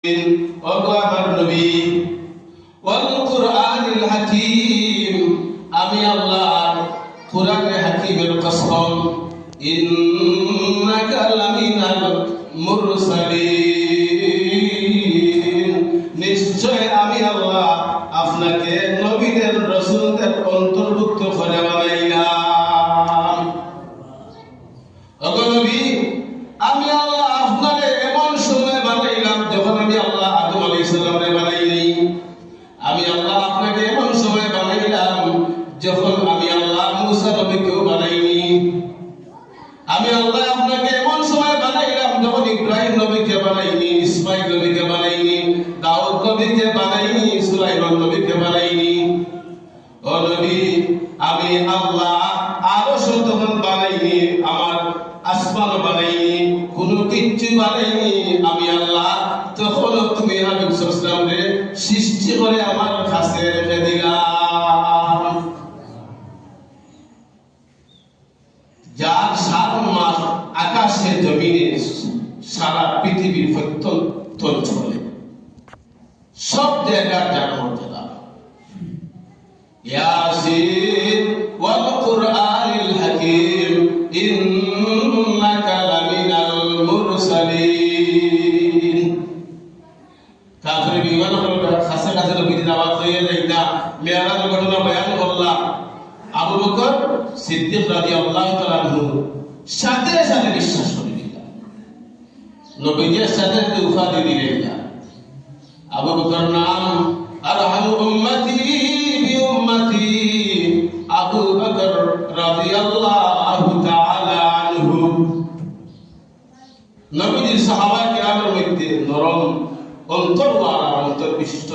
আমার নবী ওয়াল কুরআনিল হাকীম, আমি আল্লাহ কুরআনে হাকীমের কসম, ইন্নাকা লামিনাল মুরসালিন, নিশ্চয় আমি আল্লাহ আপনাকে নবীদের রাসূলদের অন্তর্ভুক্ত করে বানাইলাম। ওগো নবী, আমি আল্লাহ আপনাকে এমন সময় বানাইলাম যখন আমি আল্লাহ আদম আলাইহিস সালামকে বানাইনি। আমি আল্লাহ আপনাকে এমন সময় বানাইলাম যখন আমি আল্লাহ মুসা নবীকেও বানাইনি। আমি আল্লাহ আপনাকে এমন সময় বানাইলাম যখন ইব্রাহিম নবীকে বানাইনি, ইসমাঈল নবীকে বানাইনি, দাউদ নবীকে বানাইনি, সুলাইমান নবীকে বানাইনি। ও নবী, আমি আল্লাহ আরশ তখন বানাইনি, আমার আসমান বানাইনি, কোনো কিচ্ছু বানাইনি। আমি আল্লাহ তখন তুমি হাবিব সাল্লাল্লাহু আলাইহি ওয়াসাল্লামকে সৃষ্টি করে আমার কাছে রেখে দিলাম। যার সারা মাস আকাশে জমিনে সারা পৃথিবীর প্রত্যন্ত অঞ্চলে সব জায়গার যার মর্যাদা। ইয়াসিন ওয়াল কুরআনিল হাকীম, ইন্নাকা লামিনাল মুরসালিন। কাফির বিমান হলো খাসা কাছে নবীর দাওয়াত হয়ে যায় না। মেরাজের ঘটনা বয়ান করলাম। আবু বকর সিদ্দিক রাদিয়াল্লাহু তাআলা আনহু সাথে সাথে বিশ্বাস করে নিলেন, নবীর সাথে উপাধি দিলেন না। আবু বকর নাম আরহামু উম্মতি বি উম্মতি আবু বকর রাদিয়াল্লাহু তাআলা আনহু। নবীর সাহাবা কিরামের মধ্যে নরম অন্তর বিশিষ্ট